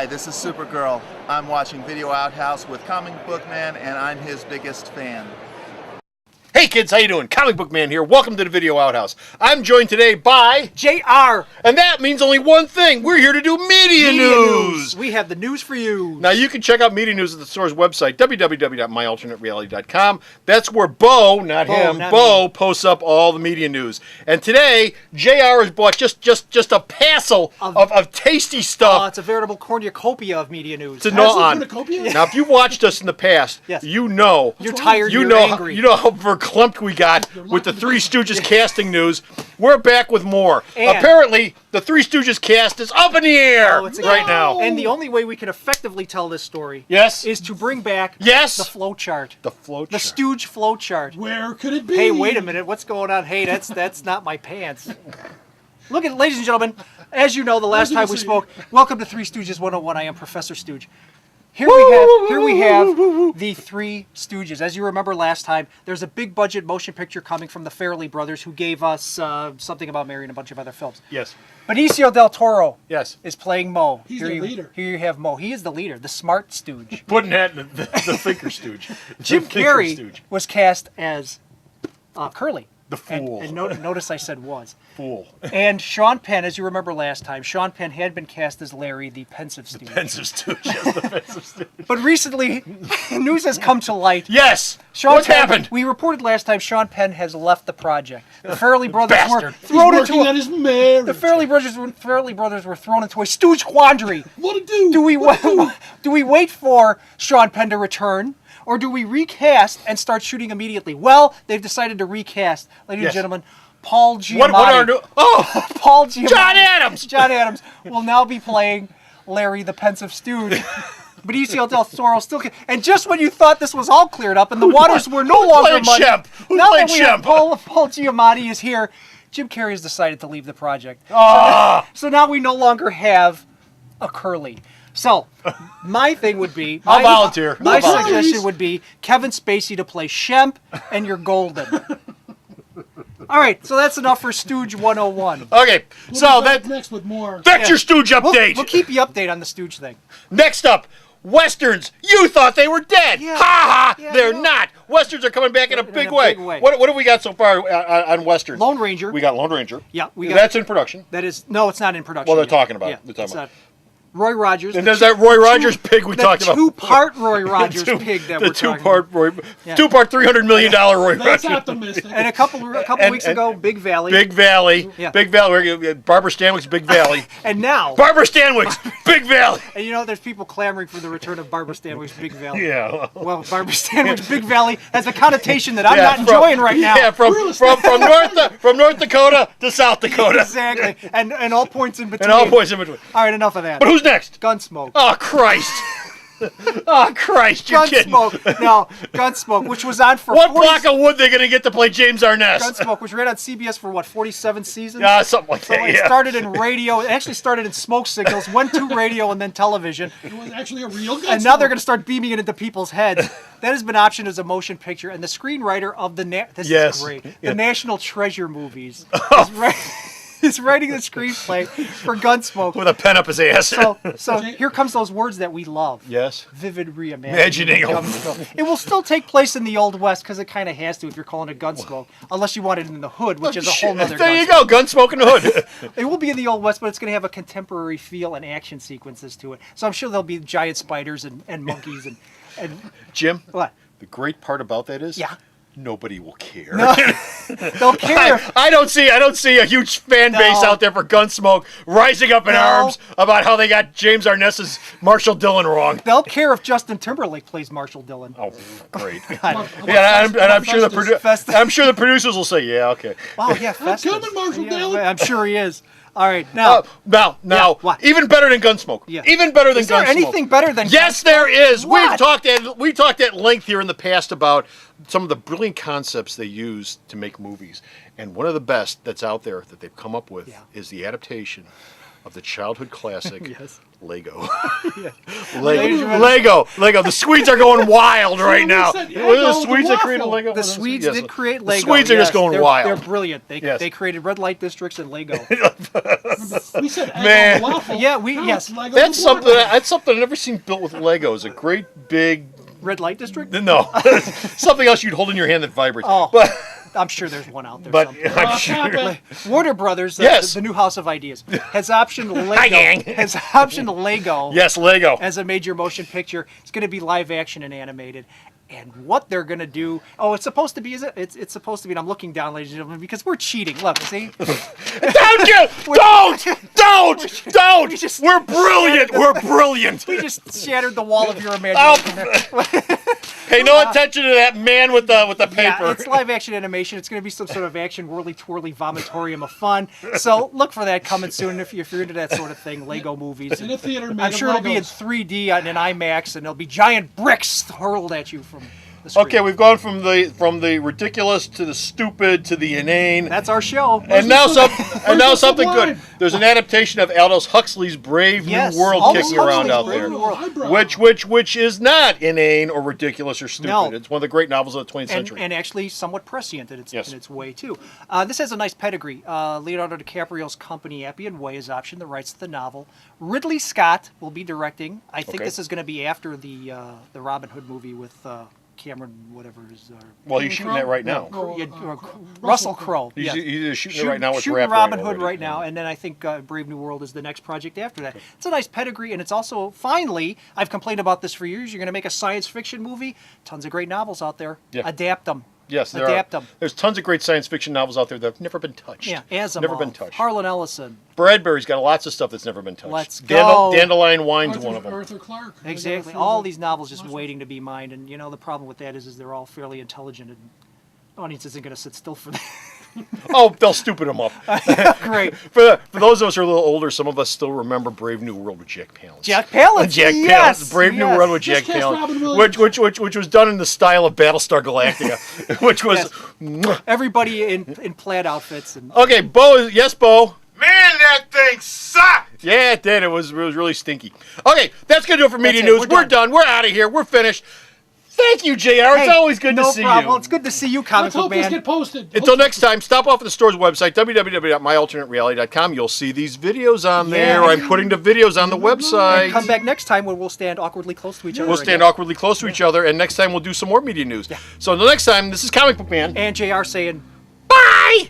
Hi, this is Supergirl. I'm watching Video Outhouse with Comic Book Man, and I'm his biggest fan. Hey kids, how you doing? Comic Book Man here. Welcome to the Video Outhouse. I'm joined today by JR. And that means only one thing. We're here to do media news. We have the news for you. Now you can check out media news at the store's website, www.myalternatereality.com. That's where Bo, not Bo posts up all the media news. And today, JR has bought just a passel of tasty stuff. It's a veritable cornucopia of media news. To gnaw on. Now, if you've watched us in the past, yes. you know you're tired. You're angry. You know how verklempt we got with the Three Stooges casting news. We're back with more. And apparently, the Three Stooges cast is up in the air right now. And the only way we can effectively tell this story, is to bring back the flow chart. The flow chart. The Stooge flow chart. Where could it be? Hey, wait a minute. What's going on? Hey, that's not my pants. Look at, ladies and gentlemen, as you know, the last time we spoke, welcome to Three Stooges 101. I am Professor Stooge. Here we have the Three Stooges. As you remember last time, there's a big budget motion picture coming from the Farrelly brothers, who gave us Something About Mary and a bunch of other films. Yes. Benicio del Toro is playing Mo. He's the leader. Here you have Mo. He is the leader, the smart Stooge. Putting that in the thinker Stooge. Jim Carrey was cast as Curly. The fool. And notice I said was. Fool. And Sean Penn, as you remember last time, Sean Penn had been cast as Larry, the pensive Stooge. Pensive Stooge. Yes, the pensive Stooge. But recently, news has come to light. Yes. What's happened? We reported last time Sean Penn has left the project. The Farrelly brothers were He's thrown working into on his marriage. the Farrelly brothers were thrown into a Stooge quandary. What to do? Do we wait for Sean Penn to return, or do we recast and start shooting immediately? Well, they've decided to recast, ladies and gentlemen. Paul Giamatti. What are new? Oh, Paul Giamatti. John Adams. John Adams will now be playing Larry, the pensive Stooge. Benicio del Toro still, and just when you thought this was all cleared up and the waters were no longer muddy, now that we have Paul Giamatti is here, Jim Carrey has decided to leave the project. So now we no longer have a Curly. So, my thing would be... I'll volunteer. My suggestion would be Kevin Spacey to play Shemp, and you're golden. All right, so that's enough for Stooge 101. Okay, so that's next with more. That's your Stooge update. We'll keep you updated on the Stooge thing. Next up, Westerns. You thought they were dead. Yeah. Ha ha, Yeah, they're not. Westerns are coming back in a big way. What have we got so far on Westerns? Lone Ranger. We got Lone Ranger. Yeah, we got. That's in production. That is, no, it's not in production. Well, they're yet. talking about Yeah, it. They're talking about it. Roy Rogers. And there's that Roy Rogers pig we talked about. The two-part Roy Rogers pig that we're talking about. Two-part $300 million Roy That's Rogers. optimistic. And a couple weeks ago, Big Valley. Big Valley. Yeah. Big Valley. Barbara Stanwyck's Big Valley. And now. Barbara Stanwyck's Big Valley. And you know, there's people clamoring for the return of Barbara Stanwyck's Big Valley. Yeah. Well, Barbara Stanwyck's Big Valley has a connotation that I'm not enjoying right now. Yeah, from North Dakota to South Dakota. Exactly. And all points in between. And all points in between. All right, enough of that. But who's next? Gunsmoke. Oh, Christ. Oh, Christ, you're kidding. Gunsmoke. No, Gunsmoke, which was on for what block of wood they going to get to play James Arness? Gunsmoke, which ran on CBS for, what, 47 seasons? Yeah, something like that, It started in radio. It actually started in smoke signals, went to radio, and then television. It was actually a real Gunsmoke. And now they're going to start beaming it into people's heads. That has been optioned as a motion picture, and the screenwriter of the this is great. The National Treasure movies is writing the screenplay for Gunsmoke. With a pen up his ass. So here comes those words that we love. Yes. Vivid reimagining. Imagining. Gunsmoke. It will still take place in the Old West because it kind of has to if you're calling it Gunsmoke, unless you want it in the hood, which is a whole nother. There you go, Gunsmoke in the hood. It will be in the Old West, but it's going to have a contemporary feel and action sequences to it. So I'm sure there'll be giant spiders and monkeys and Jim. What? The great part about that is. Yeah. Nobody will care. No, they'll care. I don't see a huge fan base out there for Gunsmoke rising up in arms about how they got James Arness's Marshall Dillon wrong. They'll care if Justin Timberlake plays Marshall Dillon. Oh, great. Yeah, I'm sure the producers will say, yeah, okay. Wow, yeah, Festus. I'm coming, Marshall Dillon. I'm sure he is. All right, now. What? Even better than Gunsmoke. Yeah. Even better than Gunsmoke. Is there anything better than Gunsmoke? Yes, there is. What? We talked at length here in the past about some of the brilliant concepts they use to make movies. And one of the best that's out there that they've come up with is the adaptation of the childhood classic Yes. Lego. Ladies and Lego. The Swedes are going wild right now. said Were the Eggo, Swedes the that created waffle. Lego? The Swedes Yes. did create The Lego. Swedes are just yes. going they're, wild. They're brilliant. Yes. They created red light districts and Lego. We said Eggo Man. the waffle. Yeah, No, yes. it's Lego That's the something. waffle. That's something I've never seen built with Legos. A great big. Red light district? No, something else you'd hold in your hand that vibrates. Oh. But I'm sure there's one out there. but somewhere. I'm Tap sure. it. Warner Brothers, Yes. the new house of ideas, has optioned Lego. Hi, gang. Has optioned Lego Yes, Lego. as a major motion picture. It's going to be live action and animated. And what they're going to do? Oh, it's supposed to be. Is it? It's supposed to be. And I'm looking down, ladies and gentlemen, because we're cheating. Look, see? Don't you? Don't! We just- We're brilliant. We're brilliant. We just shattered the wall of your imagination. there. Pay no attention to that man with the Yeah, paper. it's live action animation. It's going to be some sort of action, whirly twirly vomitorium of fun. So look for that coming soon if you're into that sort of thing. Lego movies. In a theater made I'm of sure it'll be in Legos. 3D and in IMAX, and there'll be giant bricks hurled at you from the screen. Okay, we've gone from the ridiculous to the stupid to the inane. That's our show. And now the something good. sublime? There's an adaptation of Aldous Huxley's Brave Yes, New World Aldous kicking around Huxley's out Brave there, New World. Highbrow. which is not inane or ridiculous or stupid. No. It's one of the great novels of the 20th century. And actually somewhat prescient in its, Yes. in its way, too. This has a nice pedigree. Leonardo DiCaprio's company, Appian Way, has optioned the rights to the novel. Ridley Scott will be directing. I think Okay. this is going to be after the Robin Hood movie with Cameron, whatever his... Well, he's shooting that right now. No, Russell Crowe. He's, yes. he's shooting it right now with shooting Rap Robin Right Hood already. right now, and then I think Brave New World is the next project after that. It's a nice pedigree, and it's also, finally, I've complained about this for years, you're going to make a science fiction movie, tons of great novels out there. Yeah. Adapt them. Yes, there Adapt are. them. There's tons of great science fiction novels out there that have never been touched. Yeah, Asimov, Never been touched. Harlan Ellison. Bradbury's got lots of stuff that's never been touched. Let's go. Dandelion Wine's one of them. Arthur Clarke. Exactly. All these novels just waiting to be mined, and the problem with that is they're all fairly intelligent, and the audience isn't going to sit still for that. Oh, they'll stupid them up. Great. For those of us who are a little older, some of us still remember Brave New World with Jack Palance. Jack Palance. Jack yes, Palance, Brave New yes. World with Just Jack cast Palance, Robin Williams. which was done in the style of Battlestar Galactica, which was Everybody in plaid outfits and okay. Bo, yes, Bo. Man, that thing sucked. Yeah, it did. It was really stinky. Okay, that's gonna do it for media it. news. We're We're done. We're out of here. We're finished. Thank you, JR. It's Hey, always good no to see problem. you. It's good to see you, comic Let's book hope this man. get posted. Until next time, stop off at the store's website, www.myalternatereality.com. You'll see these videos on there. Yeah. I'm putting the videos on the website. Come back next time when we'll stand awkwardly close to each other. We'll stand again. awkwardly close to each other, and next time we'll do some more media news. So until next time, this is Comic Book Man. And JR saying, Bye!